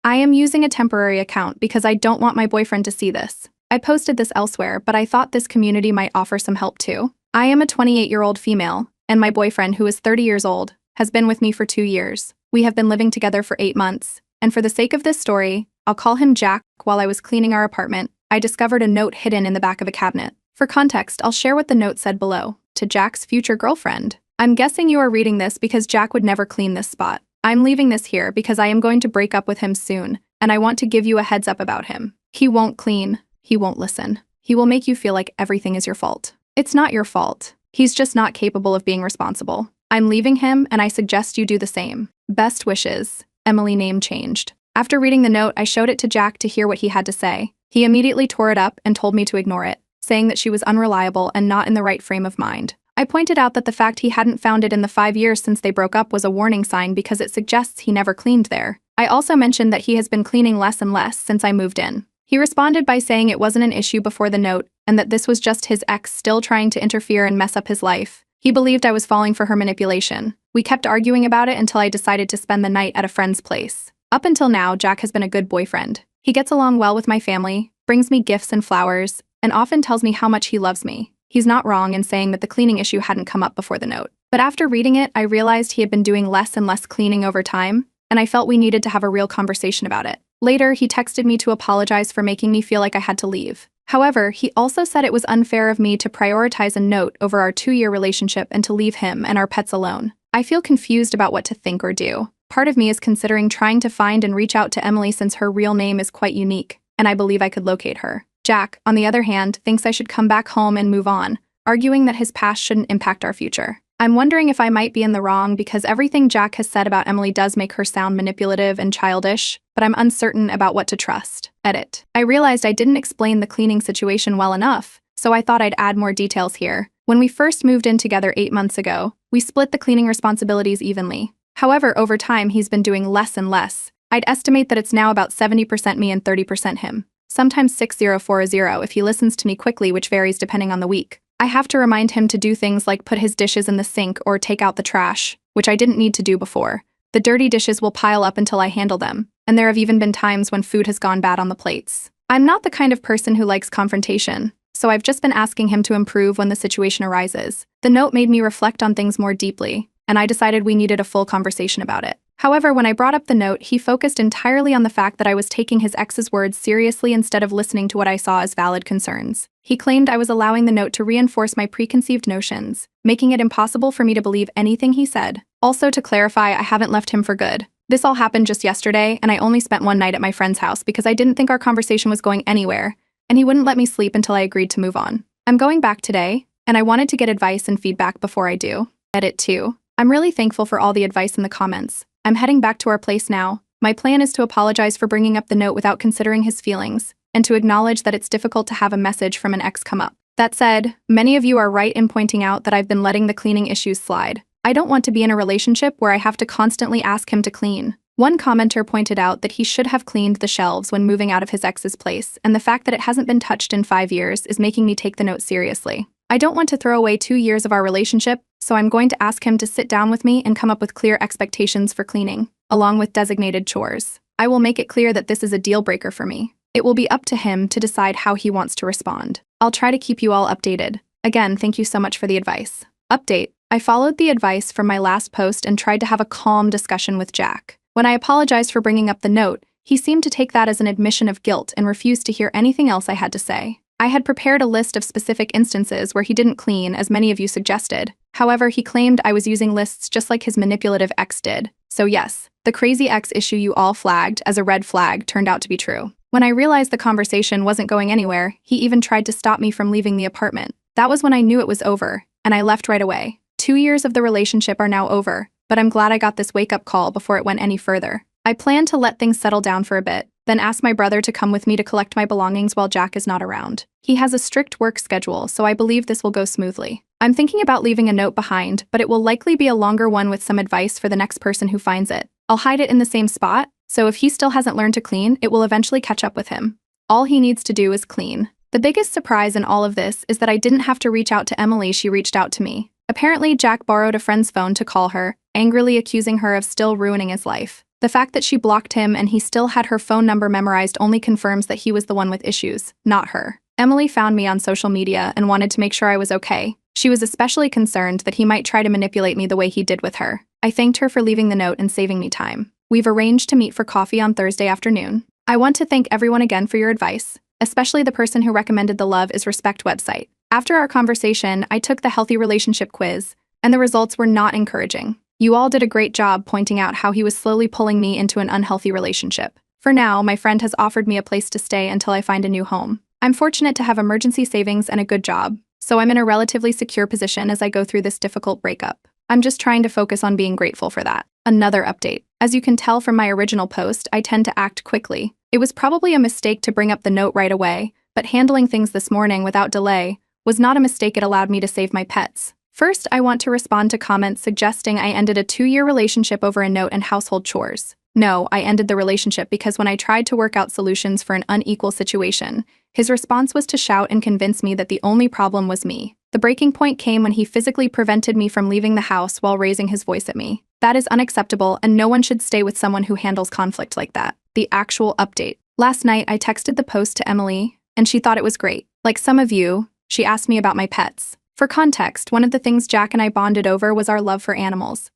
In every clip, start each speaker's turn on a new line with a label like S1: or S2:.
S1: I am using a temporary account because I don't want my boyfriend to see this. I posted this elsewhere, but I thought this community might offer some help too. I am a 28-year-old female, and my boyfriend, who is 30 years old, has been with me for 2 years. We have been living together for 8 months, and for the sake of this story, I'll call him Jack. While I was cleaning our apartment, I discovered a note hidden in the back of a cabinet. For context, I'll share what the note said below. To Jack's future girlfriend. I'm guessing you are reading this because Jack would never clean this spot. I'm leaving this here because I am going to break up with him soon, and I want to give you a heads up about him. He won't clean. He won't listen. He will make you feel like everything is your fault. It's not your fault. He's just not capable of being responsible. I'm leaving him, and I suggest you do the same. Best wishes. Emily. Name changed. After reading the note, I showed it to Jack to hear what he had to say. He immediately tore it up and told me to ignore it, saying that she was unreliable and not in the right frame of mind. I pointed out that the fact he hadn't found it in the 5 years since they broke up was a warning sign because it suggests he never cleaned there. I also mentioned that he has been cleaning less and less since I moved in. He responded by saying it wasn't an issue before the note and that this was just his ex still trying to interfere and mess up his life. He believed I was falling for her manipulation. We kept arguing about it until I decided to spend the night at a friend's place. Up until now, Jack has been a good boyfriend. He gets along well with my family, brings me gifts and flowers, and often tells me how much he loves me. He's not wrong in saying that the cleaning issue hadn't come up before the note. But after reading it, I realized he had been doing less and less cleaning over time, and I felt we needed to have a real conversation about it. Later, he texted me to apologize for making me feel like I had to leave. However, he also said it was unfair of me to prioritize a note over our 2-year relationship and to leave him and our pets alone. I feel confused about what to think or do. Part of me is considering trying to find and reach out to Emily since her real name is quite unique, and I believe I could locate her. Jack, on the other hand, thinks I should come back home and move on, arguing that his past shouldn't impact our future. I'm wondering if I might be in the wrong because everything Jack has said about Emily does make her sound manipulative and childish, but I'm uncertain about what to trust. Edit. I realized I didn't explain the cleaning situation well enough, so I thought I'd add more details here. When we first moved in together 8 months ago, we split the cleaning responsibilities evenly. However, over time, he's been doing less and less. I'd estimate that it's now about 70% me and 30% him. Sometimes 60-40 if he listens to me quickly, which varies depending on the week. I have to remind him to do things like put his dishes in the sink or take out the trash, which I didn't need to do before. The dirty dishes will pile up until I handle them, and there have even been times when food has gone bad on the plates. I'm not the kind of person who likes confrontation, so I've just been asking him to improve when the situation arises. The note made me reflect on things more deeply, and I decided we needed a full conversation about it. However, when I brought up the note, he focused entirely on the fact that I was taking his ex's words seriously instead of listening to what I saw as valid concerns. He claimed I was allowing the note to reinforce my preconceived notions, making it impossible for me to believe anything he said. Also, to clarify, I haven't left him for good. This all happened just yesterday, and I only spent one night at my friend's house because I didn't think our conversation was going anywhere, and he wouldn't let me sleep until I agreed to move on. I'm going back today, and I wanted to get advice and feedback before I do. Edit 2. I'm really thankful for all the advice in the comments. I'm heading back to our place now. My plan is to apologize for bringing up the note without considering his feelings, and to acknowledge that it's difficult to have a message from an ex come up. That said, many of you are right in pointing out that I've been letting the cleaning issues slide. I don't want to be in a relationship where I have to constantly ask him to clean. One commenter pointed out that he should have cleaned the shelves when moving out of his ex's place, and the fact that it hasn't been touched in 5 years is making me take the note seriously. I don't want to throw away 2 years of our relationship, so I'm going to ask him to sit down with me and come up with clear expectations for cleaning, along with designated chores. I will make it clear that this is a deal breaker for me. It will be up to him to decide how he wants to respond. I'll try to keep you all updated. Again, thank you so much for the advice. Update. I followed the advice from my last post and tried to have a calm discussion with Jack. When I apologized for bringing up the note, he seemed to take that as an admission of guilt and refused to hear anything else I had to say. I had prepared a list of specific instances where he didn't clean, as many of you suggested. However, he claimed I was using lists just like his manipulative ex did. So yes, the crazy ex issue you all flagged as a red flag turned out to be true. When I realized the conversation wasn't going anywhere, he even tried to stop me from leaving the apartment. That was when I knew it was over, and I left right away. 2 years of the relationship are now over, but I'm glad I got this wake-up call before it went any further. I plan to let things settle down for a bit, then ask my brother to come with me to collect my belongings while Jack is not around. He has a strict work schedule, so I believe this will go smoothly. I'm thinking about leaving a note behind, but it will likely be a longer one with some advice for the next person who finds it. I'll hide it in the same spot, so if he still hasn't learned to clean, it will eventually catch up with him. All he needs to do is clean. The biggest surprise in all of this is that I didn't have to reach out to Emily, she reached out to me. Apparently, Jack borrowed a friend's phone to call her, angrily accusing her of still ruining his life. The fact that she blocked him and he still had her phone number memorized only confirms that he was the one with issues, not her. Emily found me on social media and wanted to make sure I was okay. She was especially concerned that he might try to manipulate me the way he did with her. I thanked her for leaving the note and saving me time. We've arranged to meet for coffee on Thursday afternoon. I want to thank everyone again for your advice, especially the person who recommended the Love is Respect website. After our conversation, I took the healthy relationship quiz, and the results were not encouraging. You all did a great job pointing out how he was slowly pulling me into an unhealthy relationship. For now, my friend has offered me a place to stay until I find a new home. I'm fortunate to have emergency savings and a good job, so I'm in a relatively secure position as I go through this difficult breakup. I'm just trying to focus on being grateful for that. Another update. As you can tell from my original post, I tend to act quickly. It was probably a mistake to bring up the note right away, but handling things this morning without delay was not a mistake. It allowed me to save my pets. First, I want to respond to comments suggesting I ended a 2-year relationship over a note and household chores. No, I ended the relationship because when I tried to work out solutions for an unequal situation, his response was to shout and convince me that the only problem was me. The breaking point came when he physically prevented me from leaving the house while raising his voice at me. That is unacceptable, and no one should stay with someone who handles conflict like that. The actual update. Last night, I texted the post to Emily, and she thought it was great. Like some of you, she asked me about my pets. For context, one of the things Jack and I bonded over was our love for animals.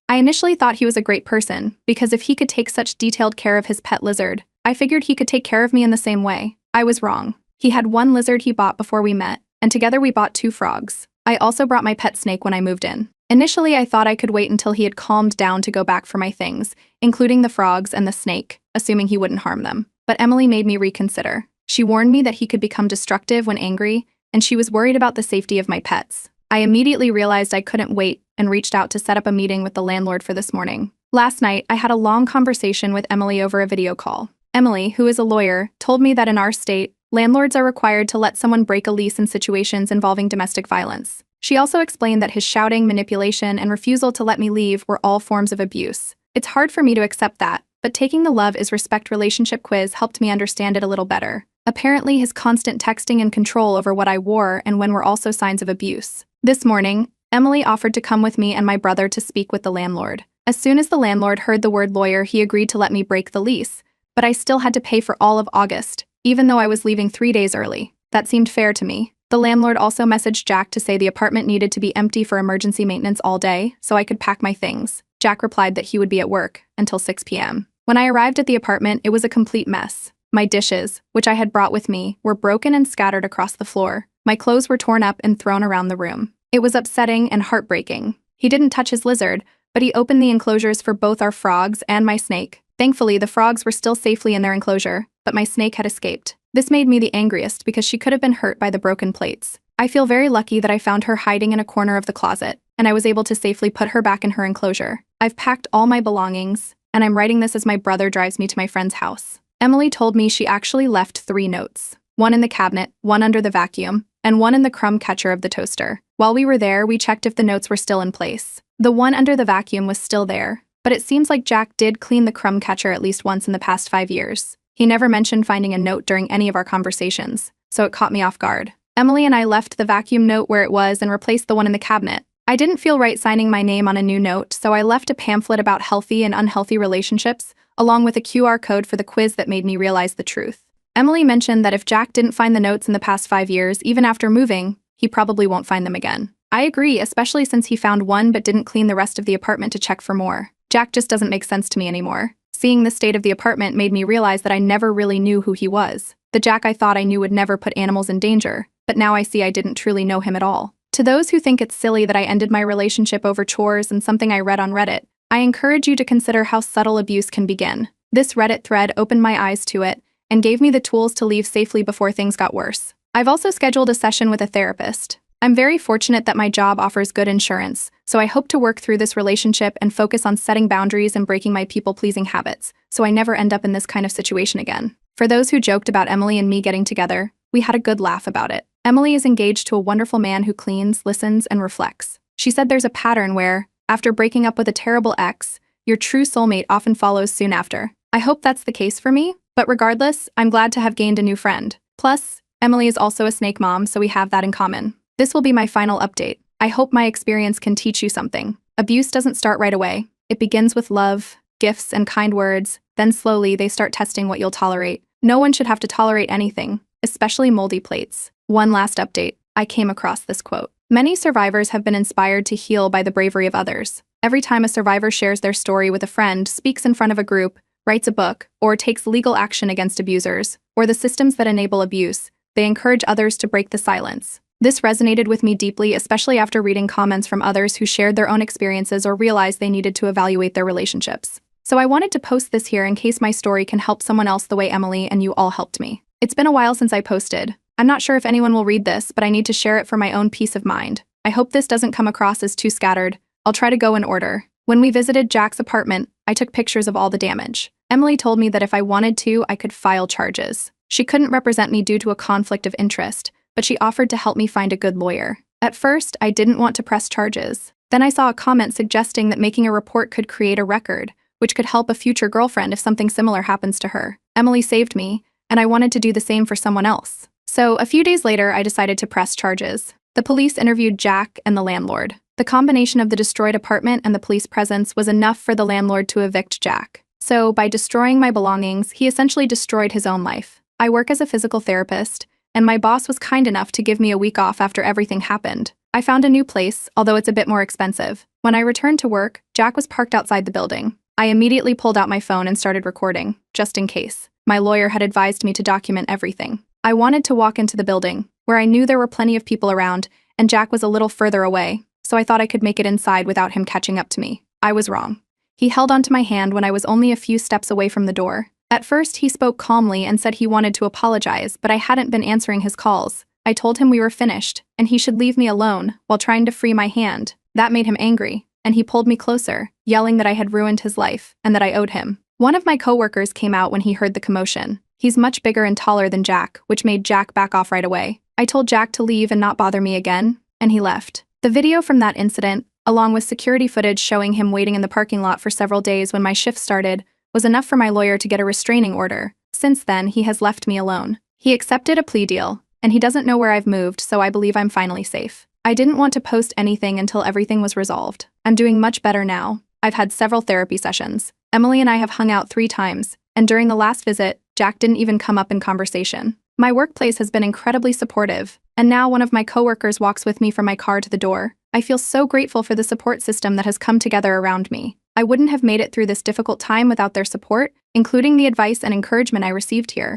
S1: I initially thought he was a great person, because if he could take such detailed care of his pet lizard, I figured he could take care of me in the same way. I was wrong. He had one lizard he bought before we met, and together we bought 2 frogs. I also brought my pet snake when I moved in. Initially, I thought I could wait until he had calmed down to go back for my things, including the frogs and the snake, assuming he wouldn't harm them. But Emily made me reconsider. She warned me that he could become destructive when angry, and she was worried about the safety of my pets. I immediately realized I couldn't wait and reached out to set up a meeting with the landlord for this morning. Last night, I had a long conversation with Emily over a video call. Emily, who is a lawyer, told me that in our state, landlords are required to let someone break a lease in situations involving domestic violence. She also explained that his shouting, manipulation, and refusal to let me leave were all forms of abuse. It's hard for me to accept that, but taking the Love is Respect relationship quiz helped me understand it a little better. Apparently, his constant texting and control over what I wore and when were also signs of abuse. This morning, Emily offered to come with me and my brother to speak with the landlord. As soon as the landlord heard the word lawyer, he agreed to let me break the lease, but I still had to pay for all of August, even though I was leaving 3 days early. That seemed fair to me. The landlord also messaged Jack to say the apartment needed to be empty for emergency maintenance all day, so I could pack my things. Jack replied that he would be at work until 6 p.m. When I arrived at the apartment, it was a complete mess. My dishes, which I had brought with me, were broken and scattered across the floor. My clothes were torn up and thrown around the room. It was upsetting and heartbreaking. He didn't touch his lizard, but he opened the enclosures for both our frogs and my snake. Thankfully, the frogs were still safely in their enclosure, but my snake had escaped. This made me the angriest because she could have been hurt by the broken plates. I feel very lucky that I found her hiding in a corner of the closet, and I was able to safely put her back in her enclosure. I've packed all my belongings, and I'm writing this as my brother drives me to my friend's house. Emily told me she actually left 3 notes. 1 in the cabinet, 1 under the vacuum, and 1 in the crumb catcher of the toaster. While we were there, we checked if the notes were still in place. The 1 under the vacuum was still there, but it seems like Jack did clean the crumb catcher at least once in the past 5 years. He never mentioned finding a note during any of our conversations, so it caught me off guard. Emily and I left the vacuum note where it was and replaced the one in the cabinet. I didn't feel right signing my name on a new note, so I left a pamphlet about healthy and unhealthy relationships, along with a QR code for the quiz that made me realize the truth. Emily mentioned that if Jack didn't find the notes in the past 5 years, even after moving, he probably won't find them again. I agree, especially since he found 1 but didn't clean the rest of the apartment to check for more. Jack just doesn't make sense to me anymore. Seeing the state of the apartment made me realize that I never really knew who he was. The Jack I thought I knew would never put animals in danger, but now I see I didn't truly know him at all. To those who think it's silly that I ended my relationship over chores and something I read on Reddit, I encourage you to consider how subtle abuse can begin. This Reddit thread opened my eyes to it and gave me the tools to leave safely before things got worse. I've also scheduled a session with a therapist. I'm very fortunate that my job offers good insurance, so I hope to work through this relationship and focus on setting boundaries and breaking my people-pleasing habits, so I never end up in this kind of situation again. For those who joked about Emily and me getting together, we had a good laugh about it. Emily is engaged to a wonderful man who cleans, listens, and reflects. She said there's a pattern where, after breaking up with a terrible ex, your true soulmate often follows soon after. I hope that's the case for me, but regardless, I'm glad to have gained a new friend. Plus, Emily is also a snake mom, so we have that in common. This will be my final update. I hope my experience can teach you something. Abuse doesn't start right away. It begins with love, gifts, and kind words. Then slowly they start testing what you'll tolerate. No one should have to tolerate anything, especially moldy plates. One last update. I came across this quote. Many survivors have been inspired to heal by the bravery of others. Every time a survivor shares their story with a friend, speaks in front of a group, writes a book, or takes legal action against abusers, or the systems that enable abuse, they encourage others to break the silence. This resonated with me deeply, especially after reading comments from others who shared their own experiences or realized they needed to evaluate their relationships. So I wanted to post this here in case my story can help someone else the way Emily and you all helped me. It's been a while since I posted. I'm not sure if anyone will read this, but I need to share it for my own peace of mind. I hope this doesn't come across as too scattered. I'll try to go in order. When we visited Jack's apartment, I took pictures of all the damage. Emily told me that if I wanted to, I could file charges. She couldn't represent me due to a conflict of interest, but she offered to help me find a good lawyer. At first, I didn't want to press charges. Then I saw a comment suggesting that making a report could create a record, which could help a future girlfriend if something similar happens to her. Emily saved me, and I wanted to do the same for someone else. So a few days later, I decided to press charges. The police interviewed Jack and the landlord. The combination of the destroyed apartment and the police presence was enough for the landlord to evict Jack. So, by destroying my belongings, he essentially destroyed his own life. I work as a physical therapist, and my boss was kind enough to give me a week off after everything happened. I found a new place, although it's a bit more expensive. When I returned to work, Jack was parked outside the building. I immediately pulled out my phone and started recording, just in case. My lawyer had advised me to document everything. I wanted to walk into the building, where I knew there were plenty of people around, and Jack was a little further away, so I thought I could make it inside without him catching up to me. I was wrong. He held onto my hand when I was only a few steps away from the door. At first, he spoke calmly and said he wanted to apologize, but I hadn't been answering his calls. I told him we were finished, and he should leave me alone while trying to free my hand. That made him angry, and he pulled me closer, yelling that I had ruined his life and that I owed him. One of my coworkers came out when he heard the commotion. He's much bigger and taller than Jack, which made Jack back off right away. I told Jack to leave and not bother me again, and he left. The video from that incident, along with security footage showing him waiting in the parking lot for several days when my shift started, was enough for my lawyer to get a restraining order. Since then, he has left me alone. He accepted a plea deal, and he doesn't know where I've moved, so I believe I'm finally safe. I didn't want to post anything until everything was resolved. I'm doing much better now. I've had several therapy sessions. Emily and I have hung out 3 times, and during the last visit, Jack didn't even come up in conversation. My workplace has been incredibly supportive, and now one of my coworkers walks with me from my car to the door. I feel so grateful for the support system that has come together around me. I wouldn't have made it through this difficult time without their support, including the advice and encouragement I received here.